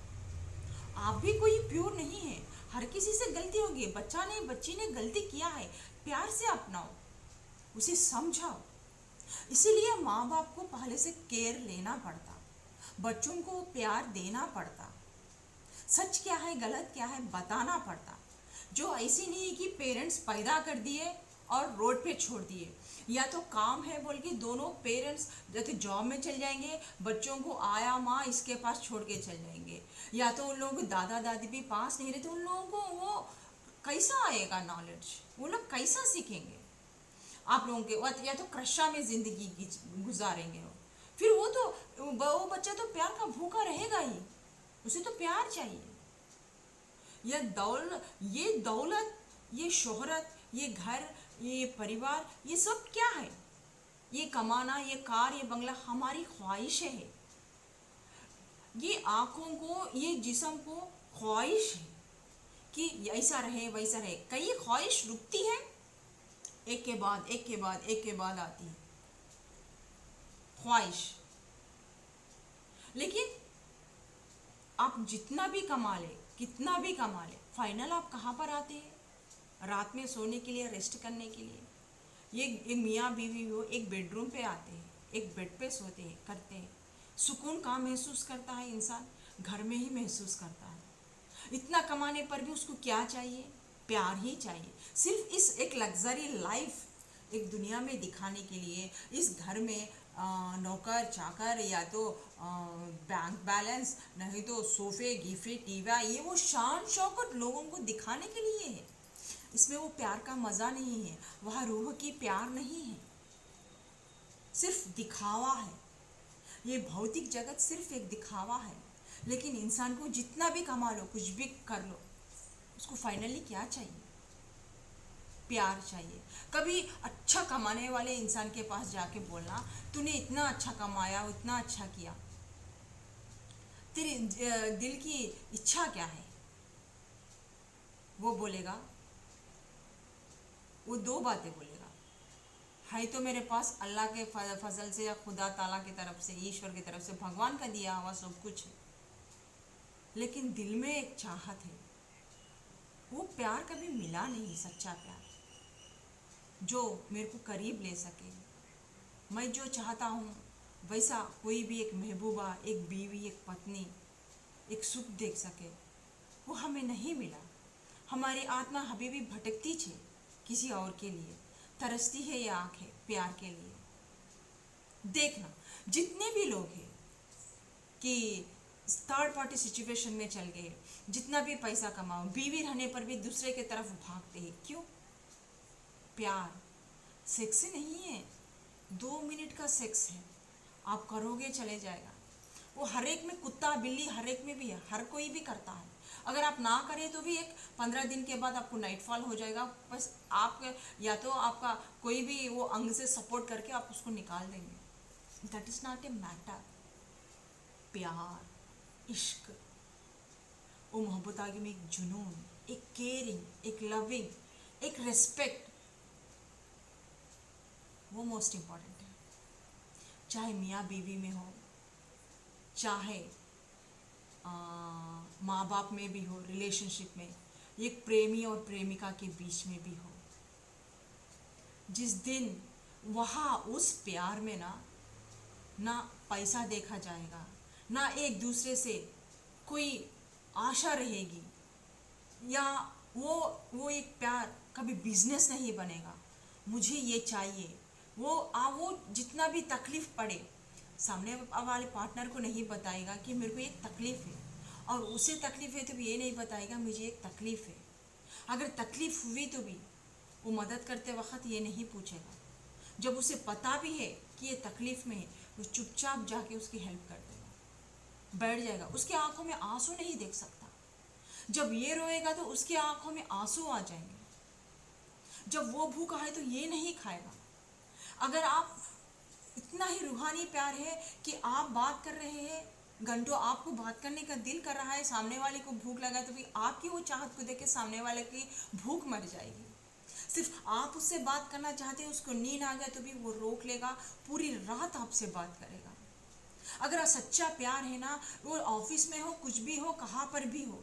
आप भी कोई प्योर नहीं है, हर किसी से गलती होगी, बच्ची ने गलती किया है, प्यार से अपनाओ, उसे समझाओ। इसीलिए माँ बाप को पहले से केयर लेना पड़ता, बच्चों को प्यार देना पड़ता, सच क्या है गलत क्या है बताना पड़ता। जो ऐसी नहीं है कि पेरेंट्स पैदा कर दिए और रोड पे छोड़ दिए, या तो काम है बोल के दोनों पेरेंट्स जैसे जॉब में चल जाएंगे, बच्चों को आया माँ इसके पास छोड़ के चल जाएंगे, या तो उन लोगों को दादा दादी भी पास नहीं रहते, उन लोगों को वो कैसा आएगा नॉलेज, वो लोग कैसा सीखेंगे। आप लोगों के या तो क्रशा में जिंदगी गुजारेंगे हो, फिर वो बच्चा तो प्यार का भूखा रहेगा ही, उसे तो प्यार चाहिए। ये दौलत, ये शोहरत, ये घर, ये परिवार, ये सब क्या है, ये कमाना, ये कार, ये बंगला हमारी ख्वाहिशें है। ये आँखों को, ये जिस्म को ख्वाहिश है कि ऐसा रहे वैसा रहे। कई ख्वाहिश रुकती है, एक के बाद एक के बाद एक के बाद आती है ख्वाहिश। लेकिन आप जितना भी कमा ले, कितना भी कमा ले, फाइनल आप कहाँ पर आते हैं? रात में सोने के लिए, रेस्ट करने के लिए। ये मियाँ बीवी हो, एक बेडरूम पे आते हैं, एक बेड पे सोते हैं, करते हैं। सुकून कहाँ महसूस करता है इंसान? घर में ही महसूस करता है। इतना कमाने पर भी उसको क्या चाहिए? प्यार ही चाहिए। सिर्फ इस एक लग्जरी लाइफ एक दुनिया में दिखाने के लिए, इस घर में नौकर चाकर, या तो बैंक बैलेंस, नहीं तो सोफे गिफे टीवा, ये वो शान शौकत लोगों को दिखाने के लिए है। इसमें वो प्यार का मज़ा नहीं है, वह रूह की प्यार नहीं है, सिर्फ दिखावा है। ये भौतिक जगत सिर्फ एक दिखावा है। लेकिन इंसान को जितना भी कमा लो, कुछ भी कर लो, उसको फाइनली क्या चाहिए? प्यार चाहिए। कभी अच्छा कमाने वाले इंसान के पास जाके बोलना, तूने इतना अच्छा कमाया, इतना अच्छा किया, तेरी दिल की इच्छा क्या है? वो बोलेगा, वो 2 बातें बोलेगा, है तो मेरे पास अल्लाह के फजल से, या खुदा ताला की तरफ से, ईश्वर की तरफ से, भगवान का दिया हुआ सब कुछ है, लेकिन दिल में एक चाहत है। वो प्यार कभी मिला नहीं, सच्चा प्यार जो मेरे को करीब ले सके। मैं जो चाहता हूँ वैसा कोई भी एक महबूबा, एक बीवी, एक पत्नी, एक सुख देख सके, वो हमें नहीं मिला। हमारी आत्मा अभी भी भटकती छे किसी और के लिए, तरसती है ये आंखें प्यार के लिए। देखना, जितने भी लोग हैं कि थर्ड पार्टी सिचुएशन में चल गए, जितना भी पैसा कमाओ, बीवी रहने पर भी दूसरे की तरफ भागते हैं। क्यों? प्यार सेक्सी नहीं है, 2 मिनट का सेक्स है, आप करोगे चले जाएगा। वो हर एक में, कुत्ता बिल्ली हर एक में भी है, हर कोई भी करता है। अगर आप ना करें तो भी एक 15 दिन के बाद आपको नाइटफॉल हो जाएगा। बस आप या तो आपका कोई भी वो अंग से सपोर्ट करके आप उसको निकाल देंगे। That is not a matter. प्यार, इश्क, वो मोहब्बत आगे में एक जुनून, एक केयरिंग, एक लविंग, एक रिस्पेक्ट, वो मोस्ट इम्पॉर्टेंट है। चाहे मियाँ बीवी में हो, चाहे माँ बाप में भी हो, रिलेशनशिप में, एक प्रेमी और प्रेमिका के बीच में भी हो। जिस दिन वहाँ उस प्यार में ना पैसा देखा जाएगा, ना एक दूसरे से कोई आशा रहेगी, या वो एक प्यार कभी बिजनेस नहीं बनेगा, मुझे ये चाहिए, वो जितना भी तकलीफ पड़े सामने वाले पार्टनर को नहीं बताएगा कि मेरे को एक तकलीफ है, और उसे तकलीफ है तो भी ये नहीं बताएगा मुझे एक तकलीफ है। अगर तकलीफ हुई तो भी वो मदद करते वक्त ये नहीं पूछेगा। जब उसे पता भी है कि ये तकलीफ में है, वो चुपचाप जाके उसकी हेल्प कर देगा, बैठ जाएगा। उसकी आंखों में आंसू नहीं देख सकता। जब ये रोएगा तो उसकी आंखों में आंसू आ जाएंगे। जब वो भूखा है तो ये नहीं खाएगा। अगर आप इतना ही रूहानी प्यार है कि आप बात कर रहे हैं घंटों, आपको बात करने का दिल कर रहा है, सामने वाले को भूख लगा तो भी आपकी वो चाहत को देख के सामने वाले की भूख मर जाएगी। सिर्फ आप उससे बात करना चाहते हैं, उसको नींद आ गया तो भी वो रोक लेगा, पूरी रात आपसे बात करेगा। अगर सच्चा प्यार है ना, वो ऑफिस में हो, कुछ भी हो, कहाँ पर भी हो,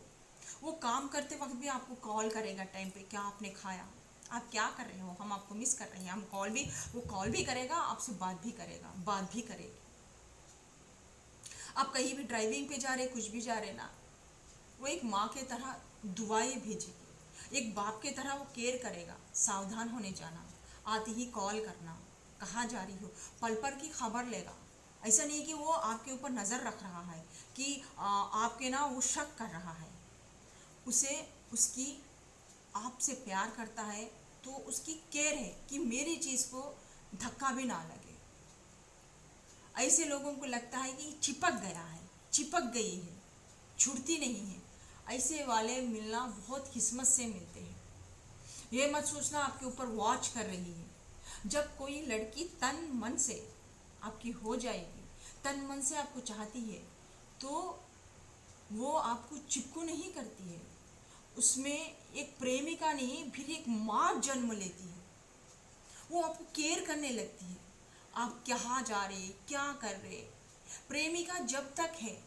वो काम करते वक्त भी आपको कॉल करेगा टाइम पे, क्या आपने खाया, आप क्या कर रहे हो, हम आपको मिस कर रहे हैं, वो कॉल भी करेगा, आपसे बात भी करेगा, बात भी करेगी। आप कहीं भी ड्राइविंग पे जा रहे, कुछ भी जा रहे ना, वो एक माँ के तरह दुआएं भेजेगी, एक बाप के तरह वो केयर करेगा। सावधान होने जाना, आते ही कॉल करना, कहाँ जा रही हो, पल पल की खबर लेगा। ऐसा नहीं कि वो आपके ऊपर नज़र रख रहा है कि आपके ना वो शक कर रहा है। उसे उसकी आपसे प्यार करता है तो उसकी केयर है कि मेरी चीज़ को धक्का भी ना लगे। ऐसे लोगों को लगता है कि चिपक गया है, चिपक गई है, छूटती नहीं है। ऐसे वाले मिलना बहुत किस्मत से मिलते हैं। ये मत सोचना आपके ऊपर वॉच कर रही है। जब कोई लड़की तन मन से आपकी हो जाएगी, तन मन से आपको चाहती है, तो वो आपको चिपकू नहीं करती है। उसमें एक प्रेमिका नहीं, फिर एक माँ जन्म लेती है। वो आपको केयर करने लगती है, आप कहाँ जा रहे, क्या कर रहे। प्रेमिका जब तक है,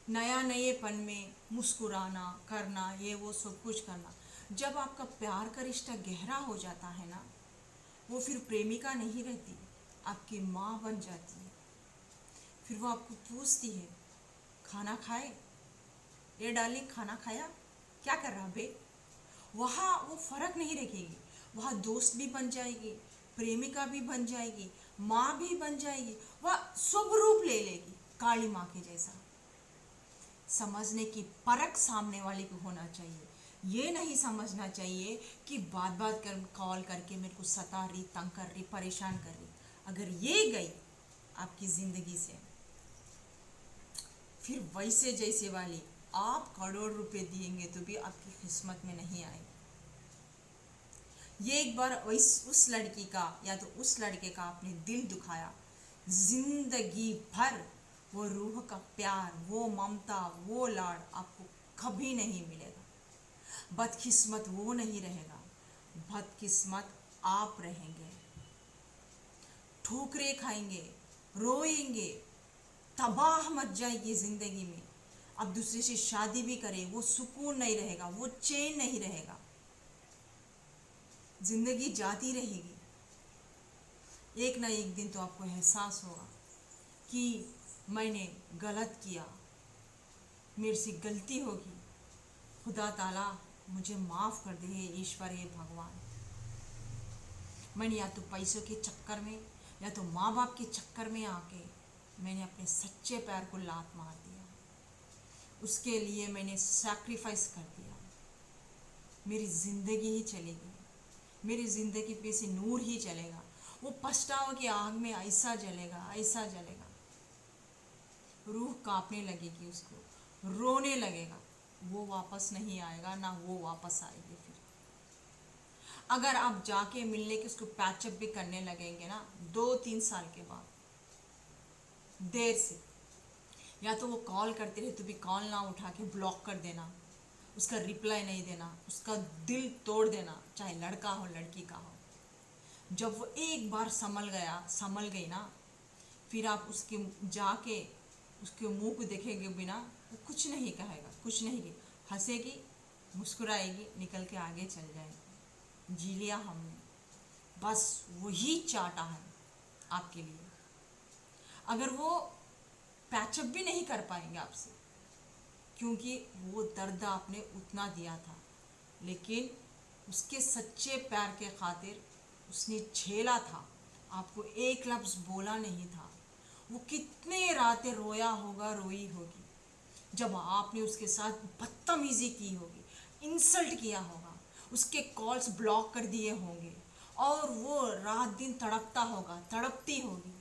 नया नएपन में मुस्कुराना, करना, ये वो सब कुछ करना। जब आपका प्यार का रिश्ता गहरा हो जाता है ना, वो फिर प्रेमिका नहीं रहती, आपकी माँ बन जाती है। फिर वो आपको पूछती है, खाना खाए, ये डार्लिंग खाना खाया, क्या कर रहा बे। वहाँ वो फर्क नहीं रखेगी, वहाँ दोस्त भी बन जाएगी, प्रेमिका भी बन जाएगी, माँ भी बन जाएगी, वह सब रूप ले लेगी, काली माँ के जैसा। समझने की परख सामने वाले को होना चाहिए। ये नहीं समझना चाहिए कि बात बात कर कॉल करके मेरे को सता रही, तंग कर रही, परेशान कर रही। अगर ये गई आपकी ज़िंदगी से, फिर वैसे जैसे वाली आप करोड़ रुपए दिएंगे तो भी आपकी किस्मत में नहीं आएगी। ये एक बार उस लड़की का या तो उस लड़के का आपने दिल दुखाया, जिंदगी भर वो रूह का प्यार, वो ममता, वो लाड आपको कभी नहीं मिलेगा। बदकिस्मत वो नहीं रहेगा, बदकिस्मत आप रहेंगे। ठोकरें खाएंगे, रोएंगे, तबाह मच जाएगी ज़िंदगी में। अब दूसरे से शादी भी करें, वो सुकून नहीं रहेगा, वो चैन नहीं रहेगा, ज़िंदगी जाती रहेगी। एक ना एक दिन तो आपको एहसास होगा कि मैंने गलत किया, मेरे से गलती होगी, खुदा ताला मुझे माफ़ कर दे, हे ईश्वर, हे भगवान। मैंने या तो पैसों के चक्कर में या तो माँ बाप के चक्कर में आके मैंने अपने सच्चे प्यार को लात मार दिया, उसके लिए मैंने सैक्रिफाइस कर दिया। मेरी ज़िंदगी ही चलेगी, मेरी ज़िंदगी पे से नूर ही चलेगा। वो पछतावा की आग में ऐसा जलेगा, ऐसा जलेगा, रूह कांपने लगेगी, उसको रोने लगेगा। वो वापस नहीं आएगा, ना वो वापस आएगी। फिर अगर आप जाके मिलने के उसको पैचअप भी करने लगेंगे ना 2-3 साल के बाद, देर से, या तो वो कॉल करते रहे तो भी कॉल ना उठा के ब्लॉक कर देना, उसका रिप्लाई नहीं देना, उसका दिल तोड़ देना, चाहे लड़का हो लड़की का हो। जब वो एक बार संभल गई ना, फिर आप उसके जाके उसके मुंह को देखेंगे बिना, वो कुछ नहीं कहेगा, कुछ नहीं की, हंसेगी, मुस्कुराएगी, निकल के आगे चल जाएगी। जी लिया हमने, बस वही चाटा है आपके लिए। अगर वो पैचअप भी नहीं कर पाएंगे आपसे, क्योंकि वो दर्द आपने उतना दिया था, लेकिन उसके सच्चे प्यार के खातिर उसने झेला था, आपको एक लफ्ज़ बोला नहीं था। वो कितने रातें रोया होगा, रोई होगी, जब आपने उसके साथ बदतमीजी की होगी, इंसल्ट किया होगा, उसके कॉल्स ब्लॉक कर दिए होंगे, और वो रात दिन तड़पता होगा, तड़पती होगी,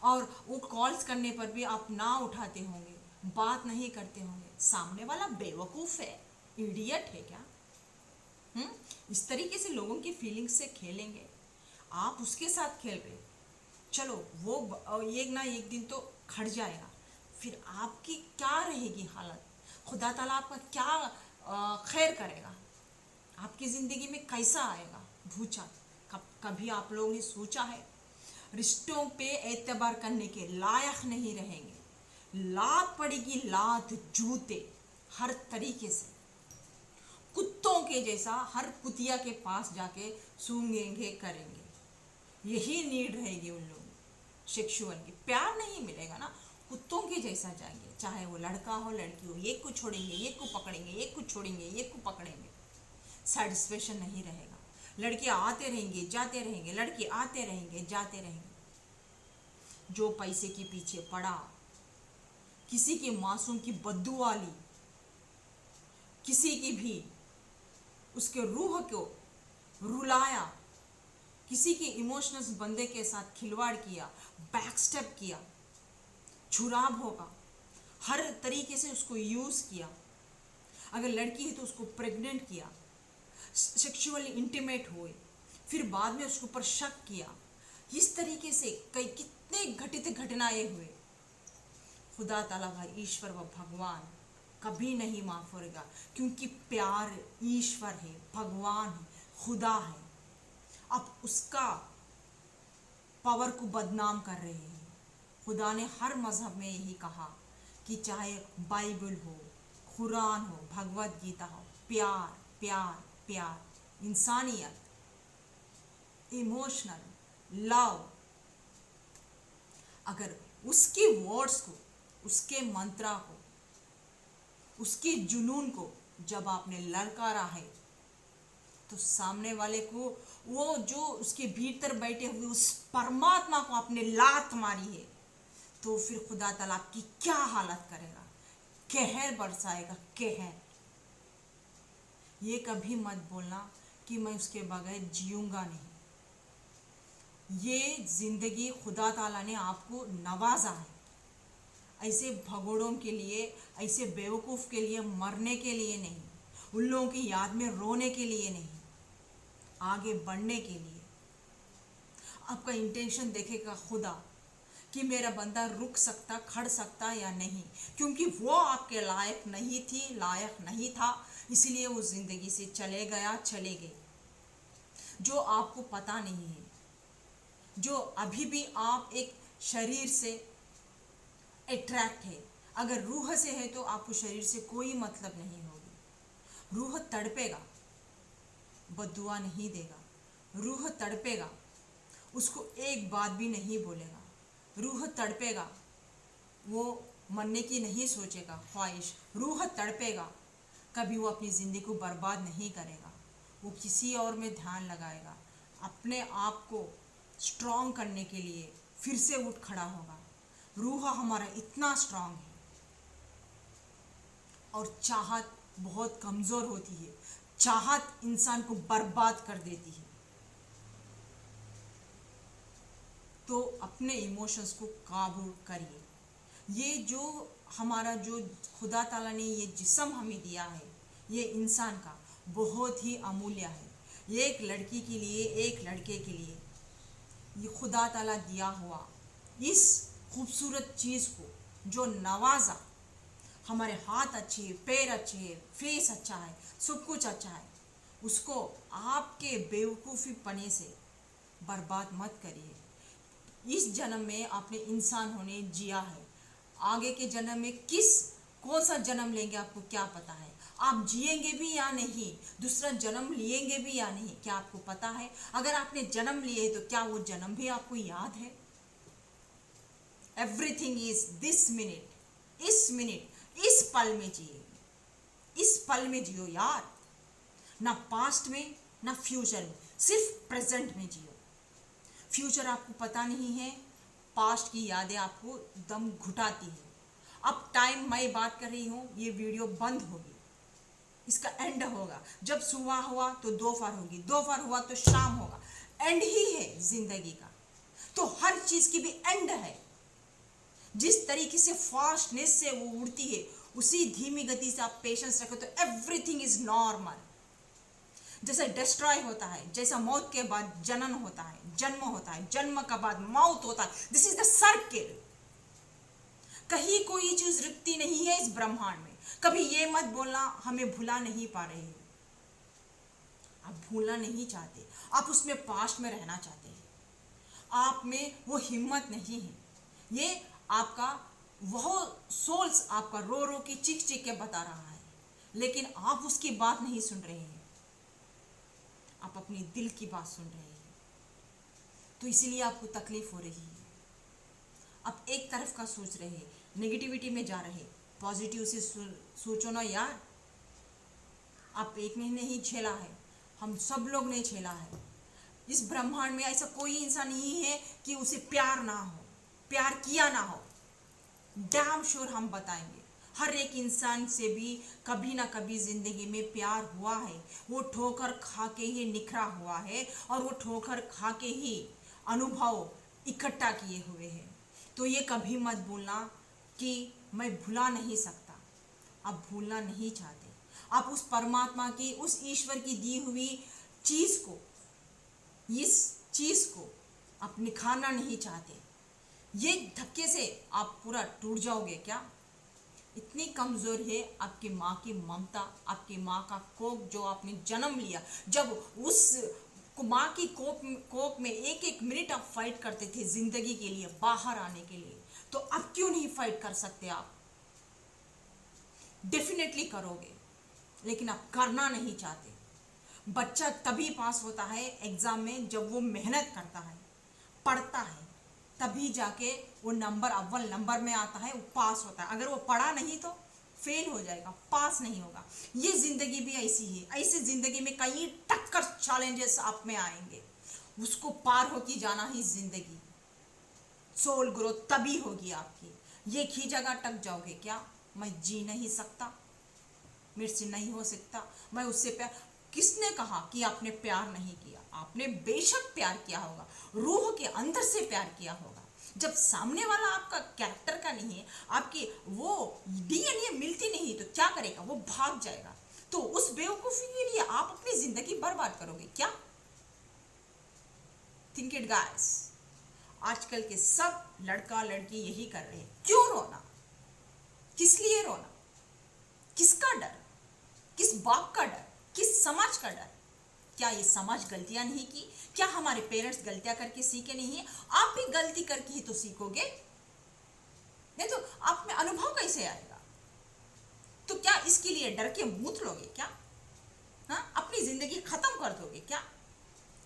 और वो कॉल्स करने पर भी आप ना उठाते होंगे, बात नहीं करते होंगे। सामने वाला बेवकूफ़ है, इडियट है क्या? इस तरीके से लोगों की फीलिंग्स से खेलेंगे, आप उसके साथ खेल रहे, चलो वो एक ना एक दिन तो खड़ जाएगा, फिर आपकी क्या रहेगी हालत? खुदा ताला आपका क्या खैर करेगा? आपकी ज़िंदगी में कैसा आएगा भूचाल? कभी आप लोगों ने सोचा है? रिश्तों पे एतबार करने के लायक नहीं रहेंगे, लात पड़ेगी, लात, जूते, हर तरीके से कुत्तों के जैसा हर कुतिया के पास जाके सूंघेंगे, करेंगे। यही नीड रहेगी उन लोगों सेक्सुअल की। प्यार नहीं मिलेगा ना, कुत्तों के जैसा जाएंगे, चाहे वो लड़का हो लड़की हो, एक को छोड़ेंगे, एक को पकड़ेंगे, एक को छोड़ेंगे, एक को पकड़ेंगे, सेटिस्फेक्शन नहीं रहेगा। लड़के आते रहेंगे, जाते रहेंगे, लड़के आते रहेंगे, जाते रहेंगे। जो पैसे के पीछे पड़ा, किसी की मासूम की बद्दुआ ली, किसी की भी उसके रूह को रुलाया, किसी के इमोशनल्स बंदे के साथ खिलवाड़ किया, बैकस्टेप किया, छुराब होगा, हर तरीके से उसको यूज़ किया। अगर लड़की है तो उसको प्रेग्नेंट किया, सेक्सुअली इंटीमेट हुए, फिर बाद में उसके ऊपर शक किया। इस तरीके से कई कितने घटित घटनाएं हुए। खुदा ताला भाई, ईश्वर व भगवान कभी नहीं माफ़ करेगा, क्योंकि प्यार ईश्वर है, भगवान है, खुदा है। अब उसका पावर को बदनाम कर रहे हैं। खुदा ने हर मज़हब में यही कहा कि चाहे बाइबल हो, कुरान हो, भगवत गीता हो, प्यार प्यार प्यार, इंसानियत, इमोशनल लव। अगर उसके वर्ड्स को, उसके मंत्रा को, उसके जुनून को जब आपने ललकारा है, तो सामने वाले को, वो जो उसके भीतर बैठे हुए उस परमात्मा को आपने लात मारी है, तो फिर खुदा ताला आपकी क्या हालत करेगा? कहर बरसाएगा, कहर। ये कभी मत बोलना कि मैं उसके बगैर जीऊंगा नहीं। ये ज़िंदगी खुदा ताला ने आपको नवाजा है, ऐसे भगोड़ों के लिए, ऐसे बेवकूफ़ के लिए मरने के लिए नहीं, उन लोगों की याद में रोने के लिए नहीं, आगे बढ़ने के लिए। आपका इंटेंशन देखेगा खुदा कि मेरा बंदा रुक सकता, खड़ सकता या नहीं, क्योंकि वो आपके लायक नहीं थी, लायक नहीं था, इसलिए वो ज़िंदगी से चले गया, चले गए। जो आपको पता नहीं है, जो अभी भी आप एक शरीर से अट्रैक्ट है, अगर रूह से है तो आपको शरीर से कोई मतलब नहीं होगी। रूह तड़पेगा, बद्दुआ नहीं देगा। रूह तड़पेगा, उसको एक बात भी नहीं बोलेगा। रूह तड़पेगा, वो मरने की नहीं सोचेगा ख्वाहिश। रूह तड़पेगा, कभी वो अपनी ज़िंदगी को बर्बाद नहीं करेगा, वो किसी और में ध्यान लगाएगा, अपने आप को स्ट्रॉन्ग करने के लिए फिर से उठ खड़ा होगा। रूह हमारा इतना स्ट्रांग है और चाहत बहुत कमजोर होती है। चाहत इंसान को बर्बाद कर देती है। तो अपने इमोशंस को काबू करिए। ये जो हमारा जो खुदा ताला ने ये जिस्म हमें दिया है, ये इंसान का बहुत ही अमूल्य है। एक लड़की के लिए, एक लड़के के लिए ये खुदा ताला दिया हुआ इस खूबसूरत चीज़ को जो नवाजा, हमारे हाथ अच्छे हैं, पैर अच्छे हैं, फेस अच्छा है, सब कुछ अच्छा है, उसको आपके बेवकूफ़ी पने से बर्बाद मत करिए। इस जन्म में आपने इंसान होने जिया है, आगे के जन्म में कौन सा जन्म लेंगे आपको क्या पता है। आप जिएंगे भी या नहीं, दूसरा जन्म लिएंगे भी या नहीं, क्या आपको पता है। अगर आपने जन्म लिए तो क्या वो जन्म भी आपको याद है। एवरीथिंग इज दिस मिनट, इस मिनट, इस पल में जिए, इस पल में जियो यार। ना पास्ट में ना फ्यूचर में, सिर्फ प्रेजेंट में जियो। फ्यूचर आपको पता नहीं है, पास्ट की यादें आपको दम घुटाती है। अब टाइम मैं बात कर रही हूँ, ये वीडियो बंद होगी, इसका एंड होगा। जब सुबह हुआ तो दोपहर होगी, दोपहर हुआ तो शाम होगा। एंड ही है जिंदगी का। तो हर चीज की भी एंड है। जिस तरीके से फास्टनेस से वो उड़ती है, उसी धीमी गति से आप पेशेंस रखो तो एवरीथिंग इज नॉर्मल। जैसे डिस्ट्रॉय होता है, जैसा मौत के बाद जनन होता है, जन्म होता है, जन्म के बाद मौत होता है, दिस इज द सर्किल। कहीं कोई चीज रुकती नहीं है इस ब्रह्मांड में। कभी ये मत बोलना हमें भुला नहीं पा रहे हैं। आप भूलना नहीं चाहते, आप उसमें पास्ट में रहना चाहते हैं। आप में वो हिम्मत नहीं है। ये आपका वह सोल्स आपका रो रो के चीख चीख के बता रहा है, लेकिन आप उसकी बात नहीं सुन रहे हैं। आप अपने दिल की बात सुन रहे हैं, तो इसीलिए आपको तकलीफ हो रही है। आप एक तरफ का सोच रहे हैं, नेगेटिविटी में जा रहे। पॉजिटिव से सोचो ना यार। आप एक ने नहीं झेला है, हम सब लोग ने झेला है। इस ब्रह्मांड में ऐसा कोई इंसान नहीं है कि उसे प्यार ना हो, प्यार किया ना हो। डैम श्योर हम बताएंगे, हर एक इंसान से भी कभी ना कभी जिंदगी में प्यार हुआ है। वो ठोकर खा के ही निखरा हुआ है, और वो ठोकर खा के ही अनुभव इकट्ठा किए हुए हैं। तो ये कभी मत बोलना कि मैं भुला नहीं सकता। आप भूलना नहीं चाहते। आप उस परमात्मा की, उस ईश्वर की दी हुई चीज को, इस चीज को आप निखारना नहीं चाहते। ये धक्के से आप पूरा टूट जाओगे क्या। इतनी कमजोर है आपकी माँ की ममता, आपकी माँ का कोख जो आपने जन्म लिया। जब उस माँ की कोख में एक एक मिनट आप फाइट करते थे जिंदगी के लिए, बाहर आने के लिए, तो अब क्यों नहीं फाइट कर सकते आप। डेफिनेटली करोगे, लेकिन आप करना नहीं चाहते। बच्चा तभी पास होता है एग्जाम में जब वो मेहनत करता है, पढ़ता है, तभी जाके वो नंबर अव्वल नंबर में आता है, वो पास होता है। अगर वो पढ़ा नहीं तो फेल हो जाएगा, पास नहीं होगा। ये जिंदगी भी ऐसी है। ऐसी जिंदगी में कई टक्कर चैलेंजेस आप में आएंगे, उसको पार होके जाना ही जिंदगी। सोल ग्रोथ तभी होगी आपकी। एक ही जगह टक जाओगे क्या, मैं जी नहीं सकता, मेरे से नहीं हो सकता, मैं उससे प्यार। किसने कहा कि आपने प्यार नहीं किया। आपने बेशक प्यार किया होगा, रूह के अंदर से प्यार किया होगा। जब सामने वाला आपका कैरेक्टर का नहीं है, आपकी वो डीएनए मिलती नहीं, तो क्या करेगा, वो भाग जाएगा। तो उस बेवकूफी के लिए आप अपनी जिंदगी बर्बाद करोगे क्या। Think it guys. आजकल के सब लड़का लड़की यही कर रहे हैं। क्यों रोना, किस लिए रोना, किसका डर, किस बाप का डर, किस समाज का डर। क्या ये समाज गलतियां नहीं की, क्या हमारे पेरेंट्स गलतियां करके सीखे नहीं है। आप भी गलती करके ही तो सीखोगे, नहीं तो आप में अनुभव कैसे आएगा। तो क्या इसके लिए डर के मूत लोगे क्या। हाँ, अपनी जिंदगी खत्म कर दोगे क्या।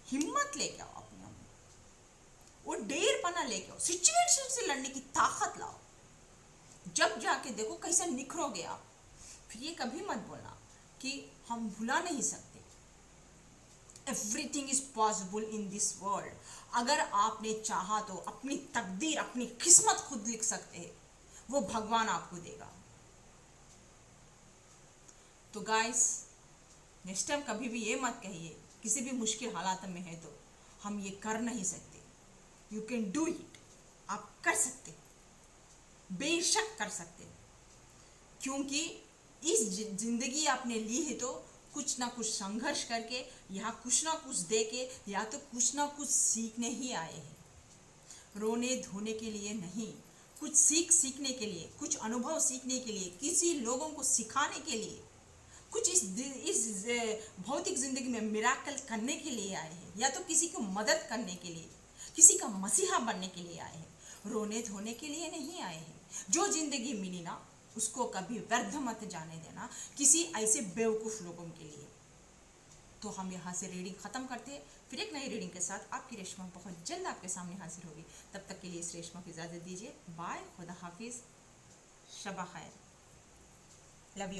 हिम्मत लेके आओ अपने में, वो डेरपना लेके आओ, सिचुएशन से लड़ने की ताकत लाओ। जब जाके देखो कैसे निखरोगे आप। फिर ये कभी मत बोलना कि हम भुला नहीं सकते। Everything is possible in this world. अगर आपने चाहा तो अपनी तकदीर, अपनी किस्मत खुद लिख सकते हैं, वो भगवान आपको देगा। तो गाइस, नेक्स्ट टाइम कभी भी ये मत कहिए किसी भी मुश्किल हालात में है तो हम ये कर नहीं सकते। यू कैन डू इट, आप कर सकते, बेशक कर सकते, क्योंकि इस जिंदगी आपने ली है तो कुछ ना कुछ संघर्ष करके, या कुछ ना कुछ दे के, या तो कुछ ना कुछ सीखने ही आए हैं। रोने धोने के लिए नहीं, कुछ सीखने के लिए, कुछ अनुभव सीखने के लिए, किसी लोगों को सिखाने के लिए, कुछ इस भौतिक जिंदगी में मिराकल करने के लिए आए हैं, या तो किसी को मदद करने के लिए, किसी का मसीहा बनने के लिए आए हैं। रोने धोने के लिए नहीं आए हैं। जो जिंदगी मिली ना, उसको कभी व्यर्थ मत जाने देना किसी ऐसे बेवकूफ़ लोगों के लिए। तो हम यहाँ से रीडिंग ख़त्म करते हैं, फिर एक नई रीडिंग के साथ आपकी रेशमा बहुत जल्द आपके सामने हाजिर होगी। तब तक के लिए इस रेशमा को इजाज़त दीजिए। बाय, खुदा हाफिज़, शबा खैर, लव यू।